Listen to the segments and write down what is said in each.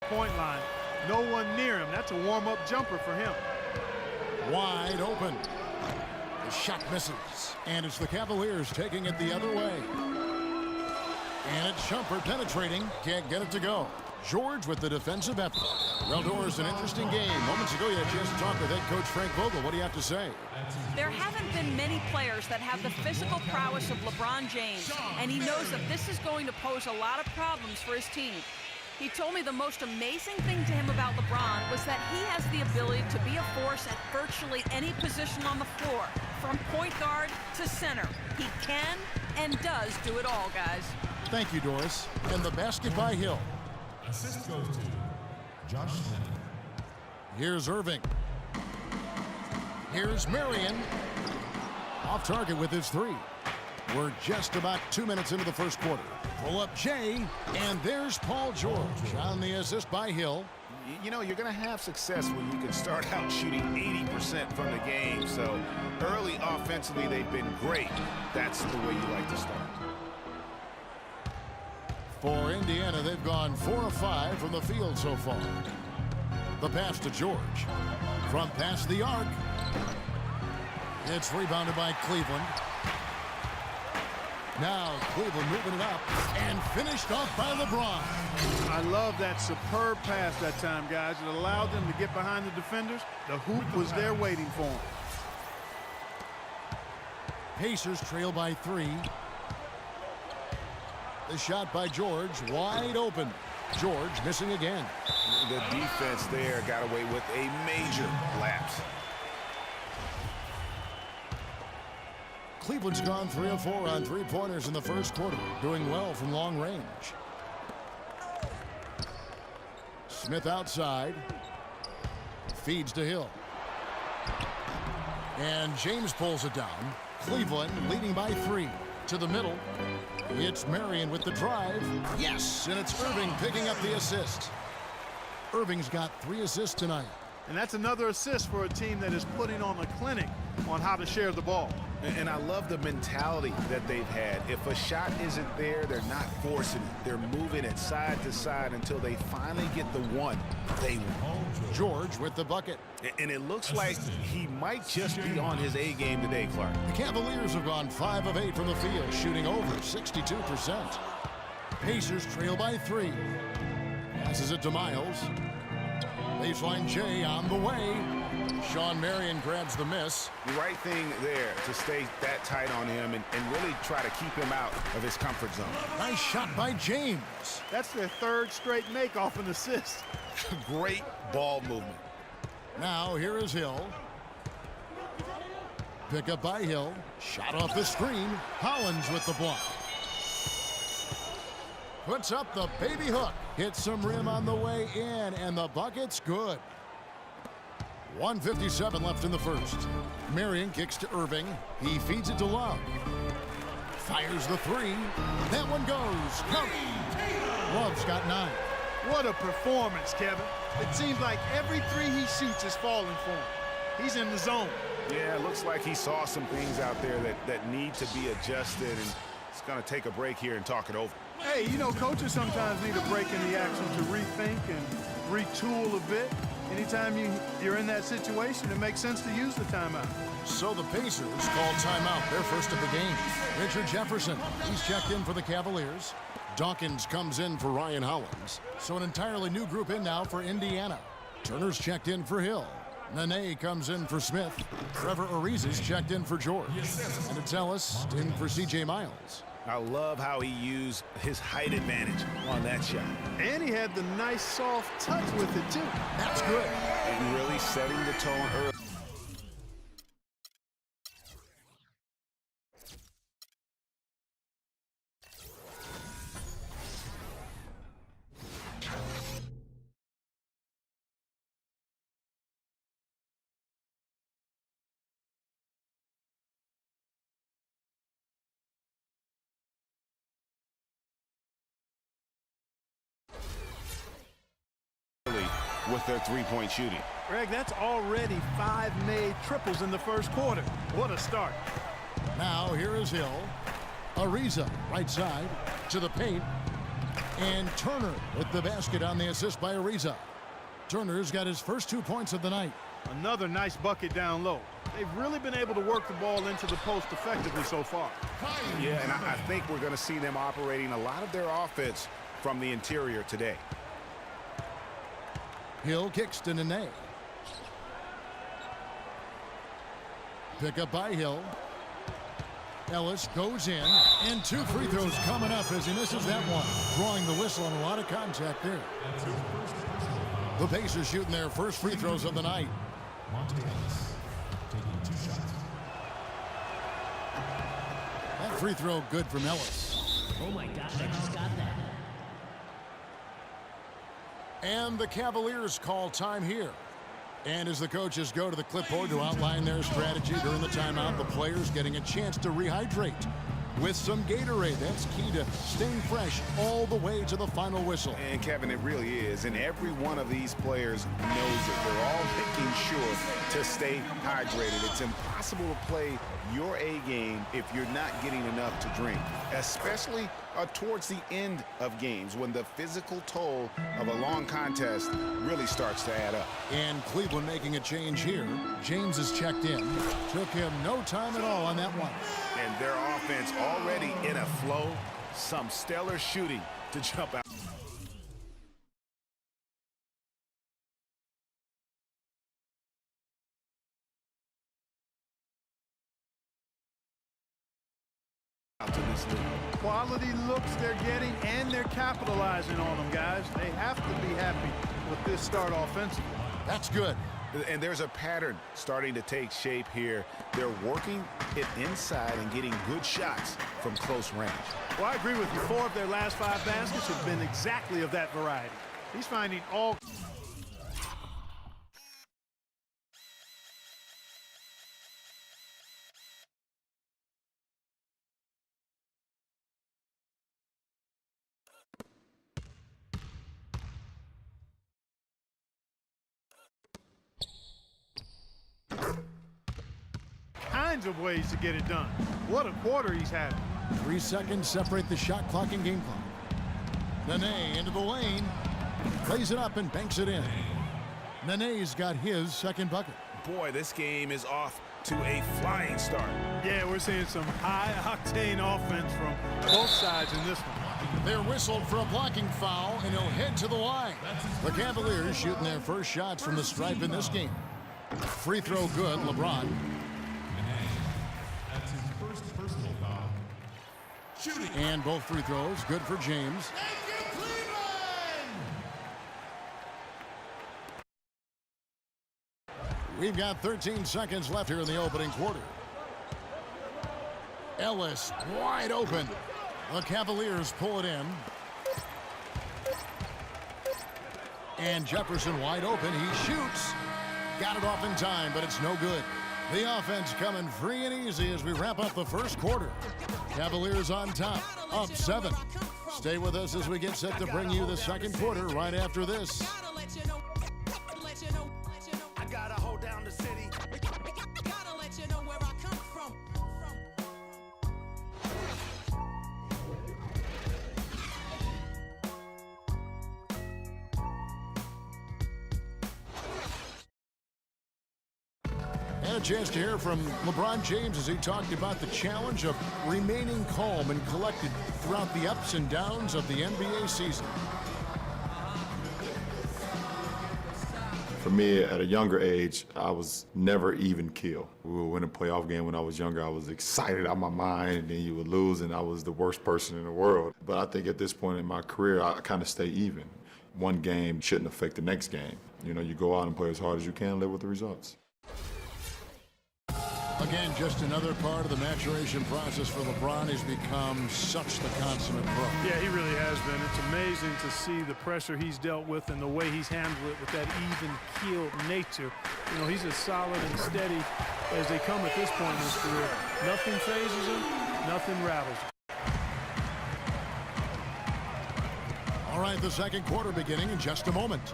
point line. No one near him. That's a warm-up jumper for him. Wide open. The shot misses. And it's the Cavaliers taking it the other way. And it's Shumpert penetrating. Can't get it to go. George with the defensive effort. Well, Doris, an interesting game. Moments ago, you had a chance to talk with head coach Frank Vogel. What do you have to say? There haven't been many players that have the physical prowess of LeBron James, and he knows that this is going to pose a lot of problems for his team. He told me the most amazing thing to him about LeBron was that he has the ability to be a force at virtually any position on the floor, from point guard to center. He can and does do it all, guys. Thank you, Doris. And the basket by Hill. Assist goes to Josh Smith. Here's Irving. Here's Marion. Off target with his three. We're just about 2 minutes into the first quarter. Pull up Jay, and there's Paul George on the assist by Hill. You know, you're going to have success when you can start out shooting 80% from the game. So early offensively, they've been great. That's the way you like to start. For Indiana, they've gone 4 of 5 from the field so far. The pass to George. From past the arc. It's rebounded by Cleveland. Now Cleveland moving it up and finished off by LeBron. I love that superb pass that time, guys. It allowed them to get behind the defenders. The hoop was there waiting for them. Pacers trail by 3. The shot by George, wide open. George missing again. The defense there got away with a major lapse. Cleveland's gone 3 of 4 on three-pointers in the first quarter, doing well from long range. Smith outside. Feeds to Hill. And James pulls it down. Cleveland leading by 3. To the middle. It's Marion with the drive. Yes, and it's Irving picking up the assist. Irving's got 3 assists tonight. And that's another assist for a team that is putting on a clinic on how to share the ball. And I love the mentality that they've had. If a shot isn't there, they're not forcing it. They're moving it side to side until they finally get the one they want. George with the bucket. And it looks like he might just be on his A game today, Clark. The Cavaliers have gone 5 of 8 from the field, shooting over 62%. Pacers trail by 3. Passes it to Miles. Baseline Jay on the way. Sean Marion grabs the miss. The right thing there to stay that tight on him and really try to keep him out of his comfort zone. Nice shot by James. That's their 3rd straight make off an assist. Great ball movement. Now here is Hill. Pick up by Hill. Shot off the screen. Hollins with the block. Puts up the baby hook. Hits some rim on the way in, and the bucket's good. 1:57 left in the first. Marion kicks to Irving. He feeds it to Love. Fires the 3. That one goes. Count. Love's got 9. What a performance, Kevin. It seems like every 3 he shoots is falling for him. He's in the zone. Yeah, it looks like he saw some things out there that need to be adjusted, and it's going to take a break here and talk it over. Hey, you know, coaches sometimes need a break in the action to rethink and retool a bit. Anytime you're in that situation, it makes sense to use the timeout. So the Pacers call timeout, their first of the game. Richard Jefferson, he's checked in for the Cavaliers. Dawkins comes in for Ryan Hollins. So an entirely new group in now for Indiana. Turner's checked in for Hill. Nene comes in for Smith. Trevor Ariza's checked in for George. And it's Ellis in for C.J. Miles. I love how he used his height advantage on that shot. And he had the nice soft touch with it, too. That's good. And really setting the tone early. With their three-point shooting. Greg, that's already 5 made triples in the first quarter. What a start. Now here is Hill. Ariza, right side, to the paint. And Turner with the basket on the assist by Ariza. Turner's got his first 2 points of the night. Another nice bucket down low. They've really been able to work the ball into the post effectively so far. Yeah, and I think we're going to see them operating a lot of their offense from the interior today. Hill kicks to Nene. Pick up by Hill. Ellis goes in, and 2 free throws coming up as he misses that one. Drawing the whistle and a lot of contact there. The Pacers shooting their first free throws of the night. Monte Ellis taking 2 shots. That free throw good from Ellis. Oh my God, I just got that. And the Cavaliers call time here. And as the coaches go to the clipboard to outline their strategy during the timeout, the players getting a chance to rehydrate with some Gatorade. That's key to staying fresh all the way to the final whistle. And Kevin, it really is. And every one of these players knows it. They're all making sure to stay hydrated. It's impossible to play your A game if you're not getting enough to drink, especially towards the end of games when the physical toll of a long contest really starts to add up. And Cleveland making a change here. James is checked in. Took him no time at all on that one. And their offense already in a flow. Some stellar shooting to jump out. To this league. Quality looks they're getting, and they're capitalizing on them, guys. They have to be happy with this start offensively. That's good. And there's a pattern starting to take shape here. They're working it inside and getting good shots from close range. Well, I agree with you. 4 of their last 5 baskets have been exactly of that variety. He's finding all... kinds of ways to get it done. What a quarter he's had. 3 seconds separate the shot clock and game clock. Nene into the lane. Plays it up and banks it in. Nene's got his second bucket. Boy, this game is off to a flying start. Yeah, we're seeing some high-octane offense from both sides in this one. They're whistled for a blocking foul, and he'll head to the line. The Cavaliers shooting their first shots from the stripe in this game. Free throw good, LeBron. That's his first personal foul. Shooting. And both free throws good for James. We've got 13 seconds left here in the opening quarter. Ellis wide open. The Cavaliers pull it in. And Jefferson wide open. He shoots. Got it off in time, but it's no good. The offense coming free and easy as we wrap up the first quarter. Cavaliers on top, up 7. Stay with us as we get set to bring you the second quarter right after this. And a chance to hear from LeBron James as he talked about the challenge of remaining calm and collected throughout the ups and downs of the NBA season. For me, at a younger age, I was never even keel. We would win a playoff game when I was younger. I was excited out of my mind, and then you would lose, and I was the worst person in the world. But I think at this point in my career, I kind of stay even. One game shouldn't affect the next game. You know, you go out and play as hard as you can, live with the results. Again, just another part of the maturation process for LeBron. He's become such the consummate pro. Yeah, he really has been. It's amazing to see the pressure he's dealt with and the way he's handled it with that even-keeled nature. You know, he's as solid and steady as they come at this point in his career. Nothing phases him, nothing rattles him. All right, the second quarter beginning in just a moment.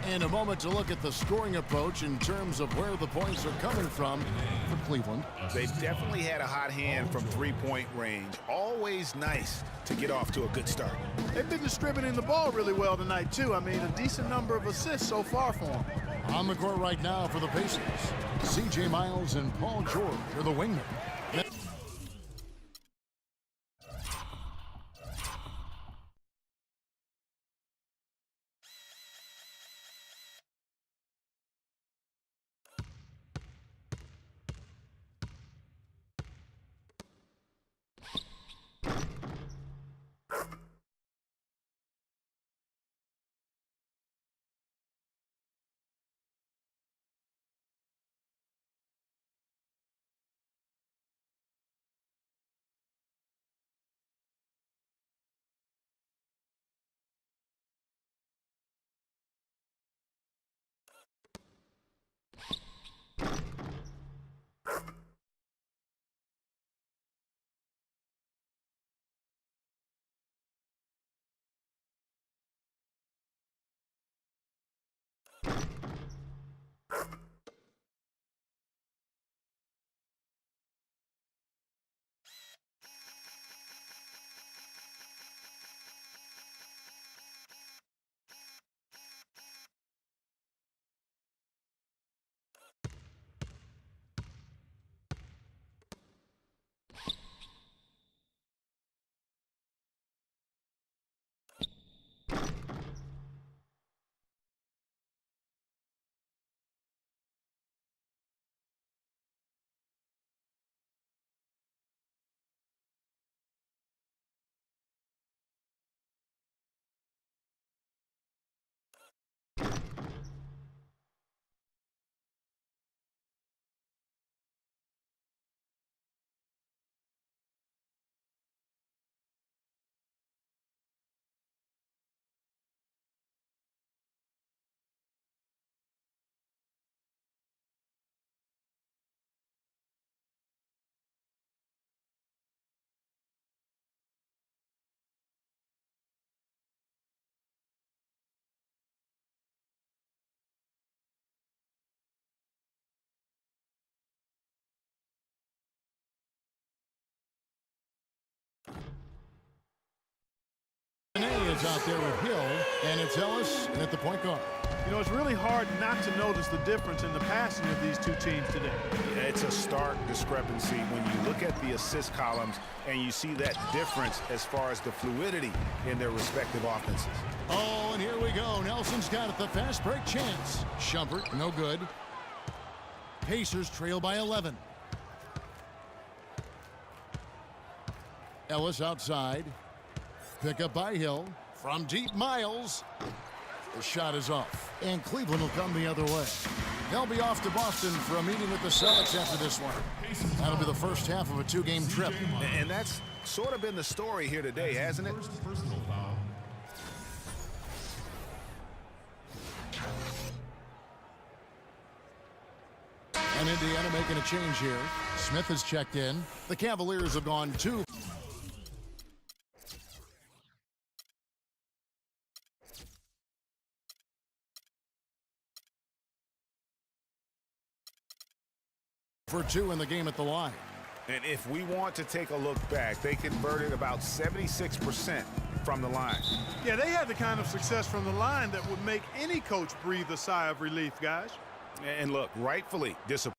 In a moment to look at the scoring approach in terms of where the points are coming from for Cleveland. They've definitely had a hot hand from three-point range. Always nice to get off to a good start. They've been distributing the ball really well tonight, too. I mean, a decent number of assists so far for them. On the court right now for the Pacers, C.J. Miles and Paul George are the wingmen. Is out there with Hill, and it's Ellis at the point guard. You know, it's really hard not to notice the difference in the passing of these two teams today. Yeah, it's a stark discrepancy when you look at the assist columns and you see that difference as far as the fluidity in their respective offenses. Oh, and here we go. Nelson's got it, the fast break chance. Shumpert, no good. Pacers trail by 11. Ellis outside. Pick up by Hill. From deep, Miles. The shot is off. And Cleveland will come the other way. They'll be off to Boston for a meeting with the Celtics after this one. That'll be the first half of a two-game trip. And that's sort of been the story here today, hasn't it? Personal foul. And Indiana making a change here. Smith has checked in. The Cavaliers have gone 2 for 2 in the game at the line. And if we want to take a look back, they converted about 76% from the line. Yeah, they had the kind of success from the line that would make any coach breathe a sigh of relief, guys. And look, rightfully disappointed.